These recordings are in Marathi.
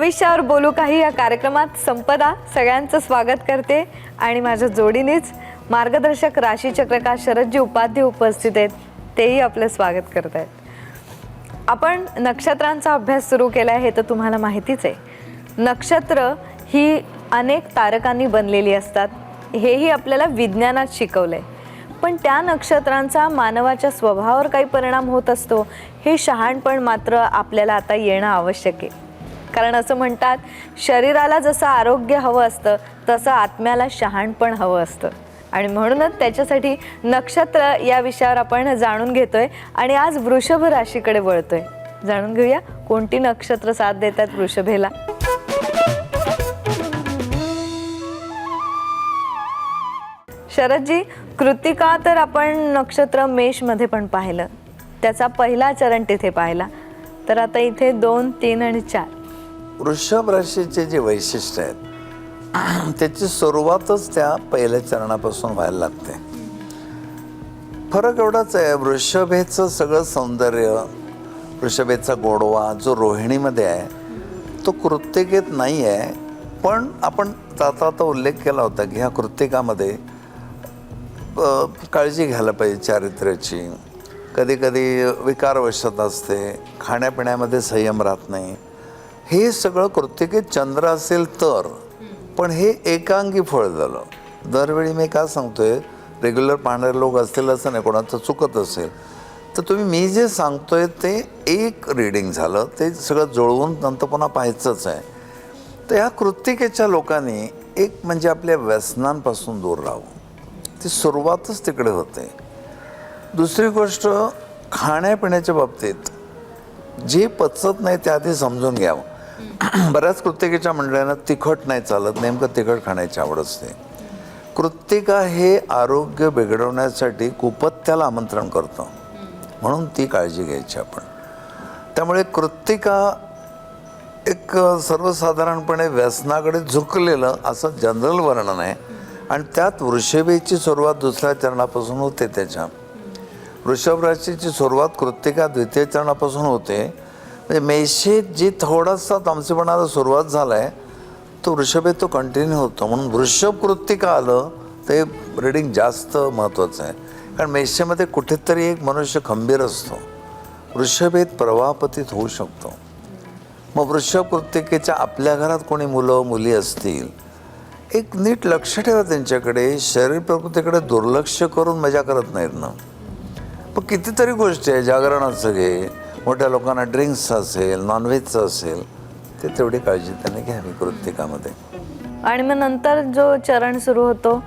भविष्यावर बोलू काही या कार्यक्रमात संपदा सगळ्यांचं स्वागत करते आणि माझ्या जोडीनेच मार्गदर्शक राशीचक्रकार शरदजी उपाध्ये उपस्थित आहेत, तेही आपलं स्वागत करत आहेत. आपण नक्षत्रांचा अभ्यास सुरू केला आहे हे तर तुम्हाला माहितीच आहे. नक्षत्र ही अनेक तारकांनी बनलेली असतात, हेही आपल्याला विज्ञानात शिकवलंय. पण त्या नक्षत्रांचा मानवाच्या स्वभावावर काही परिणाम होत असतो हे शहाणपण मात्र आपल्याला आता येणं आवश्यक आहे. कारण असं म्हणतात, शरीराला जसं आरोग्य हवं असतं तसं आत्म्याला शहाणपण हवं असतं. आणि म्हणूनच त्याच्यासाठी नक्षत्र या विषयावर आपण जाणून घेतोय आणि आज वृषभ राशीकडे वळतोय. जाणून घेऊया कोणती नक्षत्र साथ देतात वृषभेला. शरदजी, कृत्तिका तर आपण नक्षत्र मेष मध्ये पण पाहिलं, त्याचा पहिला चरण तिथे पाहिला, तर आता इथे 2, 3 आणि 4 वृषभ राशीचे जे वैशिष्ट्य आहेत त्याची सुरुवातच त्या पहिल्या चरणापासून व्हायला लागते. फरक एवढाच आहे, वृषभेचं सगळं सौंदर्य, वृषभेचा गोडवा जो रोहिणीमध्ये आहे तो कृत्तिकेत नाही आहे. पण आपण आता उल्लेख केला होता की ह्या कृत्तिकामध्ये काळजी घ्यायला पाहिजे चारित्र्याची. कधी कधी विकारवशत असते, खाण्यापिण्यामध्ये संयम राहत नाही. हे सगळं कृत्तिकेत चंद्र असेल तर. पण हे एकांगी फळ झालं. दरवेळी मी का सांगतोय, रेग्युलर पाहणारे लोक असतील असं नाही, कोणाचं चुकत असेल तर तुम्ही मी जे सांगतोय ते एक रीडिंग झालं, ते सगळं जुळवून नंतर पुन्हा पाहायचंच आहे. तर ह्या कृत्तिकेच्या लोकांनी एक म्हणजे आपल्या व्यसनांपासून दूर राहावं, ती सुरुवातच तिकडे होते. दुसरी गोष्ट, खाण्यापिण्याच्या बाबतीत जे पचत नाही ते आधी समजून घ्यावं. बऱ्याच कृत्तिकेच्या मंडळांना तिखट नाही चालत, नेमकं तिखट खाण्याची आवड असते. कृत्तिका हे आरोग्य बिघडवण्यासाठी कुपत्याला आमंत्रण करतं, म्हणून ती काळजी घ्यायची आपण. त्यामुळे कृत्तिका एक सर्वसाधारणपणे व्यसनाकडे झुकलेलं असं जनरल वर्णन आहे. आणि त्यात वृषभेची सुरुवात दुसऱ्या चरणापासून होते. त्याच्या वृषभ राशीची सुरुवात कृत्तिका द्वितीय चरणापासून होते. म्हणजे मेषेत जी थोडासा तामसीपणाला सुरुवात झाला आहे तो वृषभेत तो कंटिन्यू होतो. म्हणून वृषभ कृत्तिका आलं ते रिडिंग जास्त महत्त्वाचं आहे. कारण मेषेमध्ये कुठेतरी एक मनुष्य खंबीर असतो, वृषभेत प्रवाहपतीत होऊ शकतो. मग वृषभ कृत्तिकेच्या आपल्या घरात कोणी मुलं मुली असतील, एक नीट लक्ष ठेवा त्यांच्याकडे. शरीर प्रकृतीकडे दुर्लक्ष करून मजा करत नाहीत ना. पण कितीतरी गोष्टी आहे, जागरणाचं घे, मोठ्या लोकांना ड्रिंक्स असेल, नॉनव्हेजचं असेल, ते तेवढी काळजी त्यांनी घ्यावी कृत्तिकामध्ये. आणि मग नंतर जो चरण सुरू होतो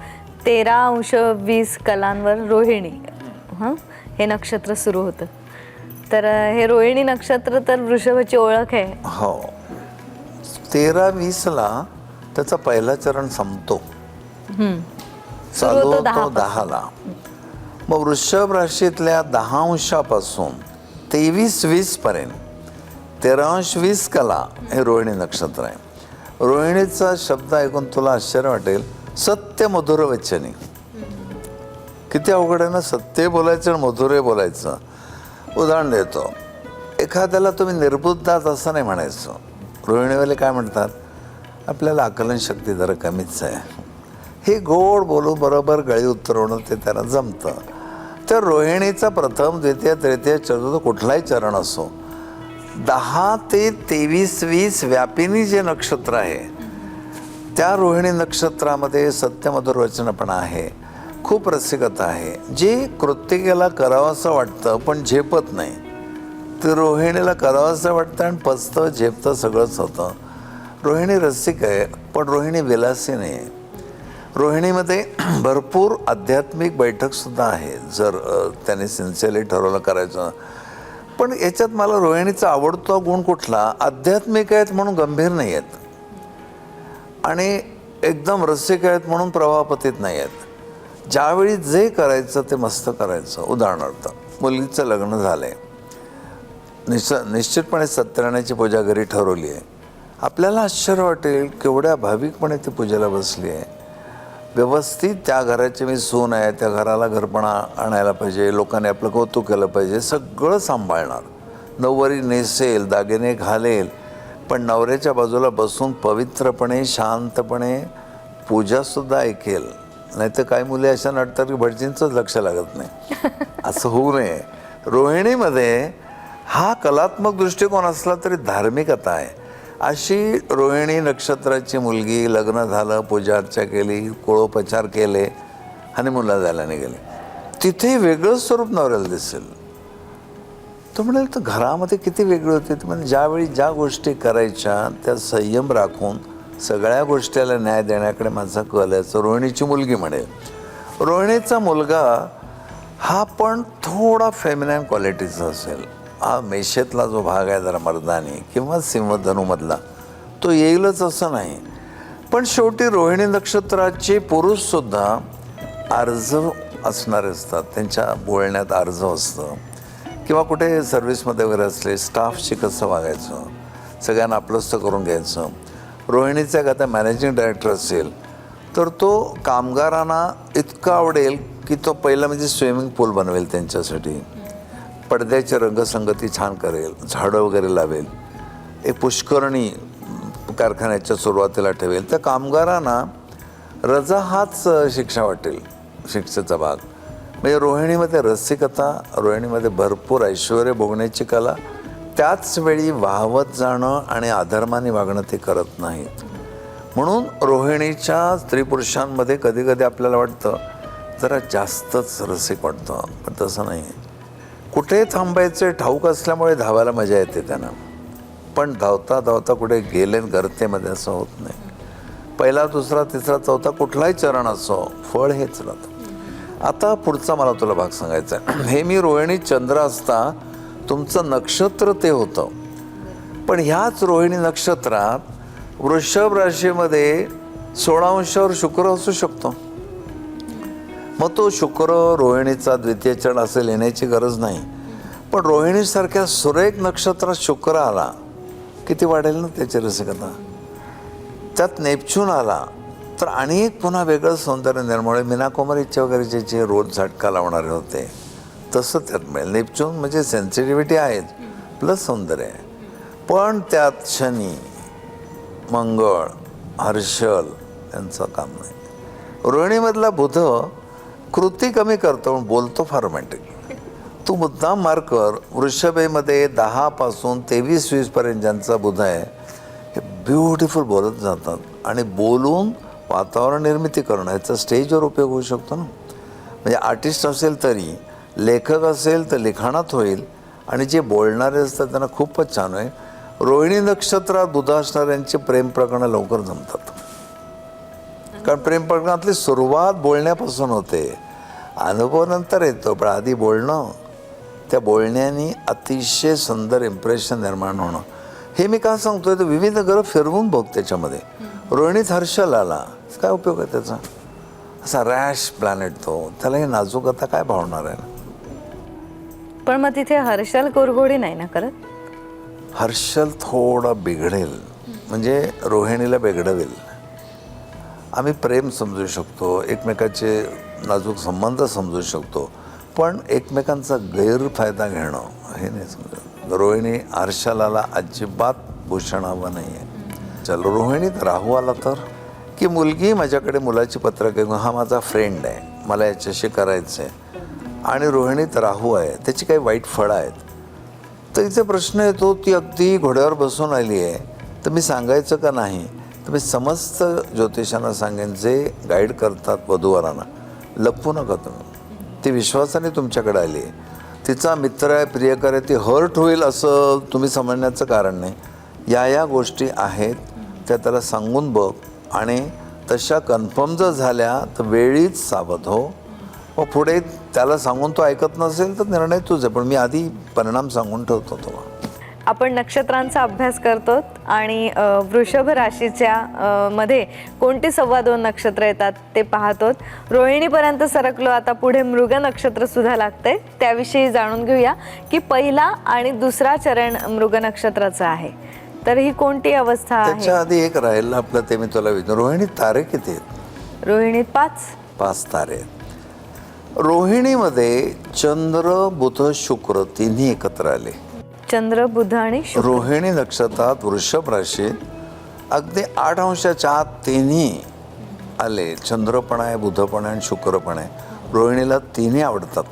13°20 कलांवर रोहिणी, हे नक्षत्र सुरू होतं. तर हे रोहिणी नक्षत्र तर वृषभाची ओळख आहे. हो, 13-20ला त्याचा पहिला चरण संपतो, चालू होतो 10ला. मग वृषभ राशीतल्या 10° 23-20 पर्यंत 13°20 कला हे रोहिणी नक्षत्र आहे. रोहिणीचा शब्द ऐकून तुला आश्चर्य वाटेल, सत्य मधुर वचनी. किती अवघड आहे ना, सत्य बोलायचं आणि मधुर बोलायचं. उदाहरण देतो, एखाद्याला तुम्ही निर्बुद्धात असं नाही म्हणायचं. रोहिणीवाले काय म्हणतात, आपल्याला आकलन शक्ती जरा कमीच आहे, हे गोड बोलू बरोबर गळी उतरवणं ते त्याला जमतं. तर रोहिणीचा प्रथम, द्वितीय, तृतीय, चतुर्थ कुठलाही चरण असो, 10 ते 23-20 व्यापिनी जे नक्षत्र आहे त्या रोहिणी नक्षत्रामध्ये सत्यमधुर वचनपणा आहे, खूप रसिकता आहे. जे कृत्तिकेला करावंसं वाटतं पण झेपत नाही, ते रोहिणीला करावंसं वाटतं आणि पचतं झेपतं सगळंच होतं. रोहिणी रसिक आहे पण रोहिणी विलासी नाही आहे. रोहिणीमध्ये भरपूर आध्यात्मिक बैठकसुद्धा आहे, जर त्याने सिन्सिअरली ठरवलं करायचं. पण याच्यात मला रोहिणीचा आवडता गुण कुठला, आध्यात्मिक आहेत म्हणून गंभीर नाही आहेत आणि एकदम रसिक आहेत म्हणून प्रवाहपतीत नाही आहेत. ज्यावेळी जे करायचं ते मस्त करायचं. उदाहरणार्थ, मुलीचं लग्न झालं आहे, निश्चितपणे सत्यनारायणाची पूजा घरी ठरवली आहे. आपल्याला आश्चर्य वाटेल केवढ्या भाविकपणे ती पूजेला बसली आहे. व्यवस्थित त्या घराची मी सून आहे, त्या घराला घरपणा आणायला पाहिजे, लोकांनी आपलं कौतुक केलं पाहिजे, सगळं सांभाळणार, नऊवारी नेसेल, दागिने घालेल, पण नवऱ्याच्या बाजूला बसून पवित्रपणे शांतपणे पूजासुद्धा ऐकेल. नाही तर काही मुले अशा नटतात की भटजींचंच लक्ष लागत नाही. असं होऊ नये. रोहिणीमध्ये हा कलात्मक दृष्टिकोन असला तरी धार्मिकता आहे. अशी रोहिणी नक्षत्राची मुलगी, लग्न झालं, पूजा अर्चा केली, कुळोपचार केले, हनीमूनला जायला निघाले, तिथे वेगळं स्वरूप नवऱ्याला दिसेल. तो म्हणेल तर घरामध्ये किती वेगळे होते. म्हणजे ज्यावेळी ज्या गोष्टी करायच्या त्या संयम राखून सगळ्या गोष्टीला न्याय देण्याकडे माझा कल आहे, असं रोहिणीची मुलगी म्हणेल. रोहिणीचा मुलगा हा पण थोडा फेमिनाईन क्वालिटीचा असेल. हा मेषेतला जो भाग आहे जरा मर्दानी किंवा सिंहधनुमधला तो येईलच असं नाही. पण शेवटी रोहिणी नक्षत्राचे पुरुषसुद्धा आर्जव असणारे असतात. त्यांच्या बोलण्यात आर्जव असतं. किंवा कुठे सर्व्हिसमध्ये वगैरे असले, स्टाफशी कसं वागायचं, सगळ्यांना आपलंसं करून घ्यायचं. रोहिणीचा आता मॅनेजिंग डायरेक्टर असेल तर तो कामगारांना इतकं आवडेल की तो पहिला म्हणजे स्विमिंग पूल बनवेल त्यांच्यासाठी, पडद्याची रंगसंगती छान करेल, झाडं वगैरे लावेल, एक पुष्करणी कारखान्याच्या सुरुवातीला ठेवेल. त्या कामगारांना रजा हाच शिक्षा वाटेल, शिक्षेचा भाग. म्हणजे रोहिणीमध्ये रसिकता, रोहिणीमध्ये भरपूर ऐश्वर भोगण्याची कला, त्याच वेळी वाहवत जाणं आणि अधर्माने वागणं ते करत नाहीत. म्हणून रोहिणीच्या स्त्री पुरुषांमध्ये कधी कधी आपल्याला वाटतं जरा जास्तच रसिक वाटतं, पण तसं नाही. कुठे थांबायचे ठाऊक असल्यामुळे धावायला मजा येते त्यांना. पण धावता धावता कुठे गेले गर्तेमध्ये असं होत नाही. पहिला, दुसरा, तिसरा, चौथा कुठलाही चरण असो, फळ हेच राहतं. आता पुढचा मला तुला भाग सांगायचा आहे. हे मी रोहिणी चंद्र असता तुमचं नक्षत्र ते होतं. पण ह्याच रोहिणी नक्षत्रात वृषभ राशीमध्ये 16 अंशावर शुक्र असू शकतो. मग तो शुक्र रोहिणीचा द्वितीय चरण असेल, येण्याची गरज नाही. पण रोहिणीसारख्या सुरेख नक्षत्रात शुक्र आला किती वाढेल ना त्याची रसिकता. त्यात नेपच्यून आला तर अनेक पुन्हा वेगळं सौंदर्य निर्माण. मीना कुमारीचे वगैरे जे रोज झटका लावणारे होते तसं त्यात मिळेल. नेपच्यून म्हणजे सेन्सिटिव्हिटी आहेत प्लस सौंदर्य आहे. पण त्यात शनी, मंगळ, हर्षल यांचं काम नाही. रोहिणीमधला बुध कृती कमी करतो पण बोलतो फार रोमॅन्टिक. तू मुद्दाम मार्क कर. वृषभेमध्ये 10 पासून 23-20 पर्यंत ज्यांचा बुध आहे हे ब्युटिफुल बोलत जातात आणि बोलून वातावरण निर्मिती करणं याचा स्टेजवर उपयोग होऊ शकतो ना. म्हणजे आर्टिस्ट असेल तरी, लेखक असेल तर लिखाणात होईल. आणि जे बोलणारे असतात त्यांना खूपच छान आहे. रोहिणी नक्षत्रात बुध असणाऱ्यांची प्रेम प्रकरणं लवकर जमतात. कारण प्रेम प्रकरणातली सुरुवात बोलण्यापासून होते, अनुभव नंतर येतो. पण आधी बोलणं, त्या बोलण्याने अतिशय सुंदर इम्प्रेशन निर्माण होणं. हे मी का सांगतोय तर विविध ग्रह फिरवून बघ त्याच्यामध्ये. रोहिणीत हर्षल आला, काय उपयोग आहे त्याचा? असा रॅश प्लॅनेट तो, त्याला हे नाजूकता काय भावणार आहे. पण मग तिथे हर्षल कुरघोडी नाही ना करत? हर्षल थोडा बिघडेल, म्हणजे रोहिणीला बिघडवेल. आम्ही प्रेम समजू शकतो, एकमेकाचे नाजूक संबंध समजू शकतो, पण एकमेकांचा गैरफायदा घेणं हे नाही समजत. रोहिणी हर्षलाला अजिबात भूषणावं नाही आहे. चल, रोहिणीत राहू आला तर की मुलगी माझ्याकडे मुलाची पत्रक घेऊन, हा माझा फ्रेंड आहे, मला याच्याशी करायचं आहे, आणि रोहिणीत राहू आहे, त्याची काही वाईट फळं आहेत. तर इथे प्रश्न येतो, ती अगदी घोड्यावर बसून आली आहे तर मी सांगायचं का नाही? तर मी समस्त ज्योतिषांना सांगेन जे गाईड करतात वधूवरांना, लपवू नका तुम्ही. ती विश्वासाने तुमच्याकडे आली आहे, तिचा मित्र आहे, प्रियकर आहे, ती हर्ट होईल असं तुम्ही समजण्याचं कारण नाही. या गोष्टी आहेत त्या त्याला सांगून बघ, आणि तशा कन्फर्म जर झाल्या तर वेळीच सावध हो. मग पुढे त्याला सांगून तो ऐकत नसेल तर निर्णय तुझे, पण मी आधी परिणाम सांगून ठेवतो तो. आपण नक्षत्रांचा अभ्यास करतो आणि वृषभ राशीच्या मध्ये कोणती 2.25 नक्षत्र येतात ते पाहतो. रोहिणीपर्यंत सरकलो, आता पुढे मृग नक्षत्र सुद्धा लागतंय, त्याविषयी जाणून घेऊया की पहिला आणि दुसरा चरण मृग नक्षत्राचा आहे. तर ही कोणती अवस्था आहे? त्याच्या आधी एक राहिलं आपलं, ते मी तुला विचार. रोहिणीत तारे किती आहेत? रोहिणीत 5 तारे आहेत. रोहिणीमध्ये चंद्र, बुध, शुक्र तिन्ही एकत्र आले. चंद्र, बुध आणि शुक्र. रोहिणी नक्षत्रात वृषभ राशीत अगदी 8 अंशाच्या आत तिन्ही आले, चंद्र पण आहे, बुध पण आहे आणि शुक्र पण आहे. रोहिणीला तिन्ही आवडतात.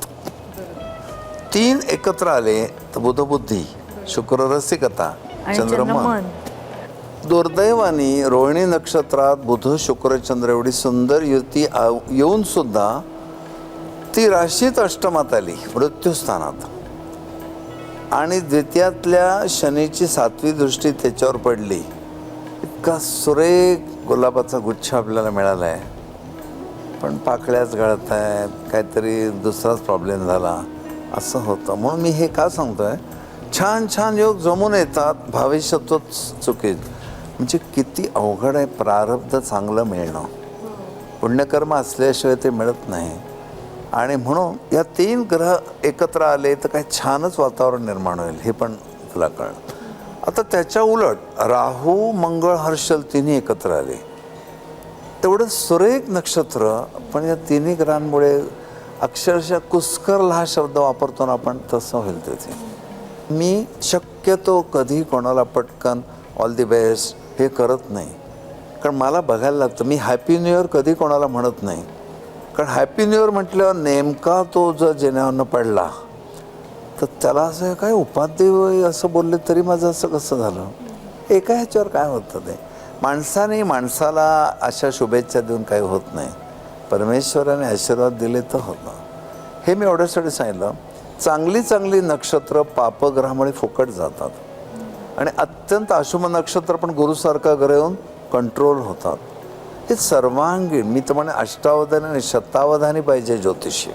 3 एकत्र आले तर बुधबुद्धी, शुक्र रसिकता, आणि चंद्रमन. दुर्दैवाने रोहिणी नक्षत्रात बुध शुक्र चंद्र एवढी सुंदर युती येऊन सुद्धा ती राशीत अष्टमात आली, मृत्यूस्थानात. आणि द्वितीयातल्या शनीची 7वी दृष्टी त्याच्यावर पडली. इतका सुरेख गुलाबाचा गुच्छ आपल्याला मिळाला आहे, पण पाकळ्याच गळत आहेत, काहीतरी दुसराच प्रॉब्लेम झाला असं होतं. म्हणून मी हे का सांगतोय, छान छान योग जमून येतात, भविष्यातच चुकीत. म्हणजे किती अवघड आहे प्रारब्ध चांगलं मिळणं. पुण्यकर्म असल्याशिवाय ते मिळत नाही. आणि म्हणून या 3 ग्रह एकत्र आले तर काही छानच वातावरण निर्माण होईल, हे पण तुला कळलं. आता त्याच्या उलट राहू, मंगळ, हर्षल तिन्ही एकत्र आले. तेवढं सुरेख नक्षत्र, पण या तिन्ही ग्रहांमुळे अक्षरशः कुस्करला हा शब्द वापरतो ना आपण, तसं होईल तिथे. मी शक्यतो कधी कोणाला पटकन ऑल दी बेस्ट हे करत नाही, कारण मला बघायला लागतं. मी हॅपी न्यू इयर कधी कोणाला म्हणत नाही, कारण हॅपी न्यू इयर म्हटल्यावर नेमका तो जर जेण्यावरनं पडला तर त्याला असं काय उपाध्ये असं बोलले तरी माझं असं कसं झालं. एका ह्याच्यावर काय होतं ते, माणसाने माणसाला अशा शुभेच्छा देऊन काही होत नाही. परमेश्वराने आशीर्वाद दिले तर होतं. हे मी एवढ्यासाठी सांगितलं. चांगली चांगली नक्षत्र पापग्रहामुळे फुकट जातात आणि अत्यंत अशुभ नक्षत्र पण गुरुसारखा ग्रह येऊन कंट्रोल होतात. हे सर्वांगीण, मी तर म्हणे अष्टावधानी आणि शतावधानी पाहिजे ज्योतिषी.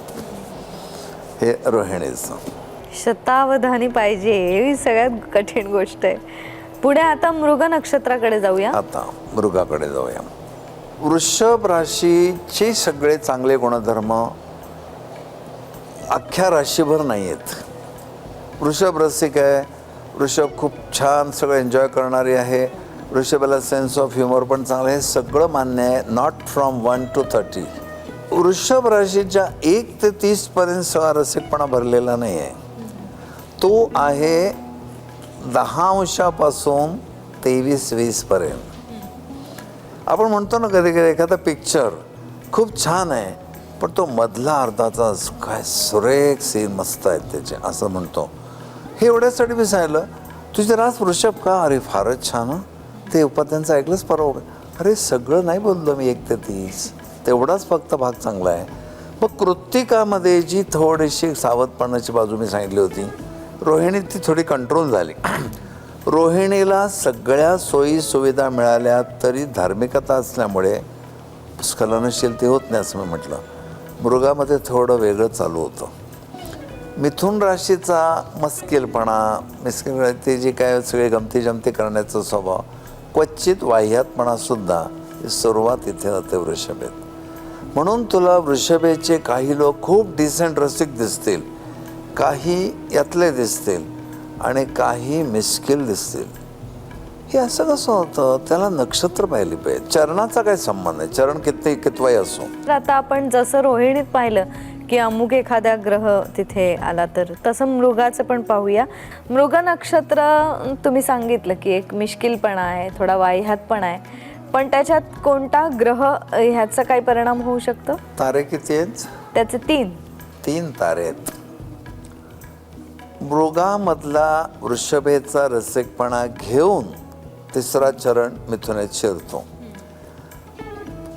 हे रोहिणीचं शतावधानी पाहिजे, ही सगळ्यात कठीण गोष्ट आहे. पुढे आता मृग नक्षत्राकडे जाऊया. आता मृगाकडे जाऊया. वृषभ राशीचे सगळे चांगले गुणधर्म अख्ख्या राशीभर नाही आहेत. वृषभ रसिक आहे, वृषभ खूप छान सगळं एन्जॉय करणारी आहे, वृषभाला सेन्स ऑफ ह्युमर पण चांगलं आहे, सगळं मान्य आहे. Not from 1 to 30. वृषभ राशीच्या 1 ते 30 पर्यंत सगळा रसिकपणा भरलेला नाही आहे. तो आहे 10 अंशापासून 23-20 पर्यंत. आपण म्हणतो ना कधी कधी एखादा पिक्चर खूप छान आहे, पण तो मधला अर्धाचा काय सुरेख सीन मस्त आहेत त्याचे, असं म्हणतो. हे एवढ्यासाठी मी सांगितलं, तुझे रास वृषभ का? अरे फारच छान. ते उपाध्यांचं ऐकलंच परवा. अरे सगळं नाही बोललो मी 1 ते 30, तेवढाच फक्त भाग चांगला आहे. मग कृत्तिकामध्ये जी थोडीशी सावधपणाची बाजू मी सांगितली होती, रोहिणी ती थोडी कंट्रोल झाली. रोहिणीला सगळ्या सोयी सुविधा मिळाल्या तरी धार्मिकता असल्यामुळे स्खलनशीलते होत नाही असं मी म्हटलं. मृगामध्ये थोडं वेगळं चालू होतं. मिथुन राशीचा मस्किलपणा, ते जे काय सगळे गमती जमती करण्याचा स्वभाव, क्वचित वाह्यातपणासुद्धा सुरुवात इथे होते वृषभेत. म्हणून तुला वृषभेचे काही लोक खूप डिसेंट रसिक दिसतील, काही यातले दिसतील आणि काही मिस्किल दिसतील. हे असं कसं होतं? त्याला नक्षत्र पाहिली पाहिजे. चरणाचा काय संबंध आहे? चरण कितवाही असो. तर आता आपण जसं रोहिणीत पाहिलं की अमुक एखादा ग्रह तिथे आला, तर तसं मृगाचं पण पाहूया. मृग नक्षत्र तुम्ही सांगितलं की एक मिश्किलपणा आहे, थोडा वाह्यातपणा आहे, पण त्याच्यात कोणता ग्रह ह्याचा काही परिणाम होऊ शकतो? तारे किती आहेत? त्याचे 3 तारे आहेत. मृगामधला वृषभेचा रसिकपणा घेऊन 3रा चरण मिथुनेत शिरतो.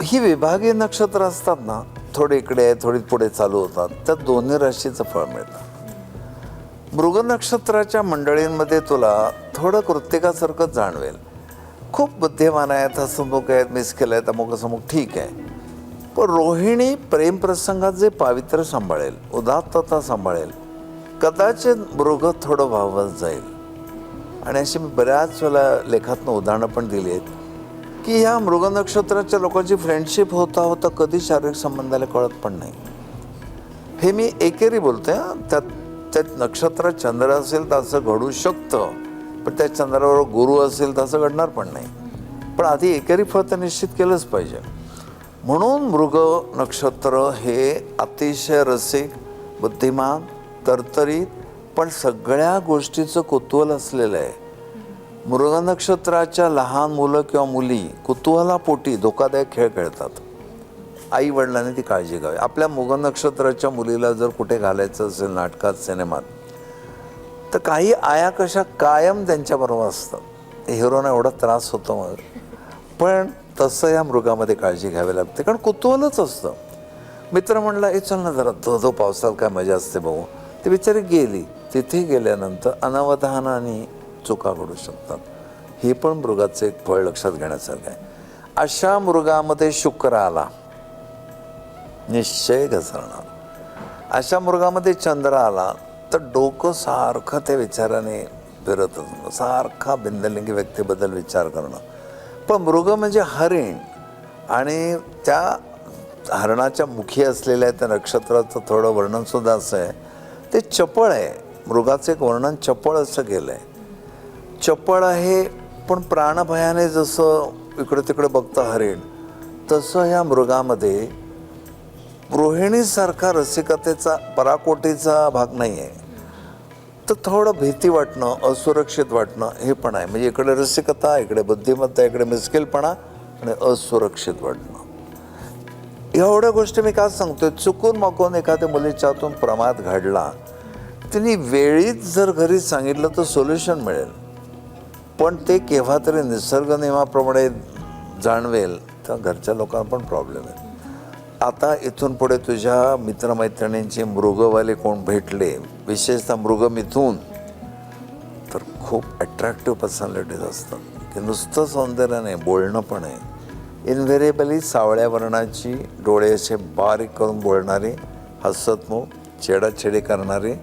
ही विभागीय नक्षत्र असतात ना, थोडी इकडे आहे थोडी पुढे चालू होतात, त्यात दोन्ही राशीचं फळ मिळतं. मृग नक्षत्राच्या मंडळींमध्ये तुला थोडं कृत्तिकासारखंच जाणवेल. खूप बुद्धिमान आहेत, हसमुख आहेत, मिस्किल आहेत, अमुक असमुक, ठीक आहे. पण रोहिणी प्रेमप्रसंगात जे पावित्र्य सांभाळेल, उदात्तता सांभाळेल, कदाचित मृग थोडं वाहवत जाईल. आणि अशी मी बऱ्याच वेळा लेखातनं उदाहरणं पण दिली आहेत की ह्या मृग नक्षत्राच्या लोकांची फ्रेंडशिप होता होता कधी शारीरिक संबंधाला कळत पण नाही. हे मी एकेरी बोलते. त्यात नक्षत्रात चंद्र असेल तर असं घडू शकतं, पण त्या चंद्रावर गुरु असेल तर असं घडणार पण नाही. पण आधी एकेरी फळ तर निश्चित केलंच पाहिजे. म्हणून मृग नक्षत्र हे अतिशय रसिक, बुद्धिमान, तरतरीत, पण सगळ्या गोष्टीचं कुतूहल असलेलं आहे. मृग नक्षत्राच्या लहान मुलं किंवा मुली कुतूहलापोटी धोकादायक खेळ खेळतात. आई वडिलांनी ती काळजी घ्यावी. आपल्या मृग नक्षत्राच्या मुलीला जर कुठे घालायचं असेल नाटकात, सिनेमात, तर काही आया कशा कायम त्यांच्याबरोबर असतात. हिरोना एवढा त्रास होतो मग. पण तसं या मृगामध्ये काळजी घ्यावी लागते, कारण कुतूहलच असतं. मित्र म्हणला ए चल ना जरा धो पावसात काय मजा असते बघू. ती बिचारी गेली. तिथे गेल्यानंतर अनावधानाने चुका घडू शकतात. हे पण मृगाचं एक फळ लक्षात घेण्यासारखं आहे. अशा मृगामध्ये शुक्र आला निश्चय घसरणार. अशा मृगामध्ये चंद्र आला तर डोकं सारखं त्या विचाराने फिरत असणं, सारखा बिंदलिंगी व्यक्तीबद्दल विचार करणं. पण मृग म्हणजे हरिण, आणि त्या हरणाच्या मुखी असलेल्या त्या नक्षत्राचं थोडं वर्णनसुद्धा असं आहे, ते चपळ आहे. मृगाचं एक वर्णन चपळ असं केलं आहे. चपळ आहे, पण प्राणभयाने जसं इकडे तिकडे बघतं हरिण, तसं ह्या मृगामध्ये रोहिणीसारखा रसिकतेचा पराकोटीचा भाग नाही आहे. तर थोडं भीती वाटणं, असुरक्षित वाटणं हे पण आहे. म्हणजे इकडे रसिकता, इकडे बुद्धिमत्ता, इकडे मिस्किलपणा आणि असुरक्षित वाटणं. एवढ्या गोष्टी मी का सांगतोय, चुकून माकून एखाद्या मुलीच्या हातून प्रमाद घडला, तिने वेळीच जर घरी सांगितलं तर सोल्युशन मिळेल. पण ते केव्हा तरी निसर्ग नियमाप्रमाणे जाणवेल तर घरच्या लोकांना पण प्रॉब्लेम आहे. आता इथून पुढे तुझ्या मित्रमैत्रिणींचे मृगवाले कोण भेटले, विशेषतः मृगमिथून, तर खूप अट्रॅक्टिव्ह पर्सनॅलिटीज असतात की नुसतं सौंदर्य नाही, बोलणं पण आहे. इनव्हेरिएबली सावळ्या वर्णाची, डोळे असे बारीक करून बोलणारी, हसतमुख, छेडाछेडी करणारी,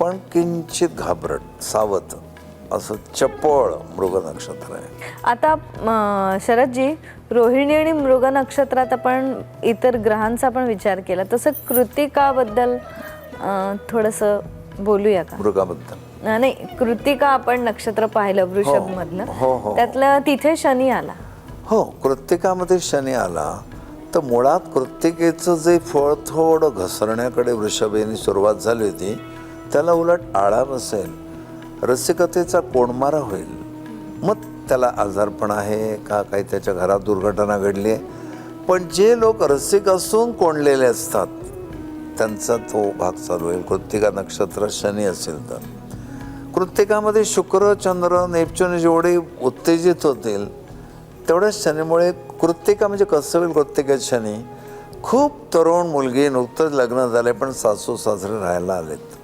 पण किंचित घाबरट, सावध, असं चपळ मृग नक्षत्र आहे. आता शरदजी, रोहिणी आणि मृग नक्षत्रात आपण इतर ग्रहांचा पण विचार केला, तसं कृत्तिकाबद्दल थोडंसं बोलूया का? मृगाबद्दल नाही, कृत्तिका आपण नक्षत्र पाहिलं वृषभ मधलं, त्यातलं तिथे शनी आला. हो, कृत्तिकामध्ये शनी आला तर मुळात कृत्तिकेचं जे फळ थोडं घसरण्याकडे वृषभेने सुरुवात झाली होती, त्याला उलट आळा बसेल, रसिकतेचा कोंडमारा होईल. मग त्याला आजारपण आहे का, काही त्याच्या घरात दुर्घटना घडली आहे. पण जे लोक रसिक असून कोंडलेले असतात त्यांचा तो भाग चालू होईल. कृत्तिका नक्षत्र शनी असेल तर. कृत्तिकामध्ये शुक्र, चंद्र, नेपच्यून जेवढे उत्तेजित होतील तेवढ्याच शनीमुळे कृत्तिका म्हणजे कसं होईल. कृत्तिकेत शनी, खूप तरुण मुलगी, नुकतंच लग्न झाले पण सासू सासरे राहायला आलेत,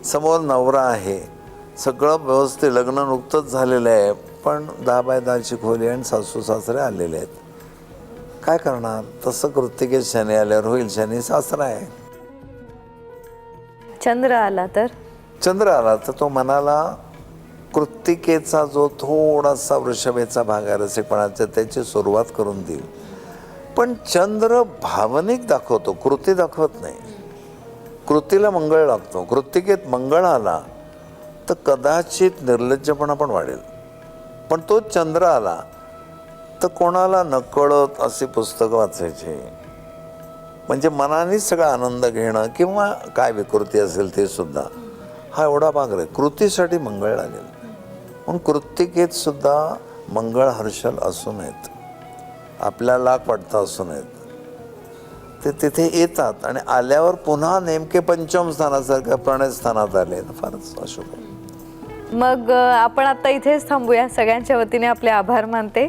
समोर नवरा आहे, सगळं व्यवस्थित, लग्न नुकतंच झालेलं आहे, पण 10 बाय 10ची खोली आणि सासू सासरे आलेले आहेत. काय करणार? तसं कृत्तिकेत शनी आल्यावर होईल. शनी सासरा आहे. चंद्र आला तर, चंद्र आला तर तो मनाला कृत्तिकेचा जो थोडासा वृषभेचा भाग आहे रसिकपणाचा, त्याची सुरुवात करून देईल. पण चंद्र भावनिक दाखवतो, कृती दाखवत नाही. कृतीला मंगळ लागतो. कृत्तिकेत मंगळ आला तर कदाचित निर्लज्जपणा पण वाढेल. पण तो चंद्र आला तर कोणाला नकळत अशी पुस्तकं वाचायची, म्हणजे मनानेच सगळा आनंद घेणं किंवा काय विकृती असेल ते सुद्धा, हा एवढा भाग आहे. कृतीसाठी मंगळ लागेल. मग कृत्तिकेत सुद्धा मंगळ हर्षल असू नयेत, आपल्याला लाख वाटतं असू नयेत. ते तिथे येतात आणि आल्यावर पुन्हा नेमके पंचम स्थानासारख्या प्रणय स्थानात आले, फारच अशुभ. मग आपण आता इथेच थांबूया. सगळ्यांच्या वतीने आपले आभार मानते.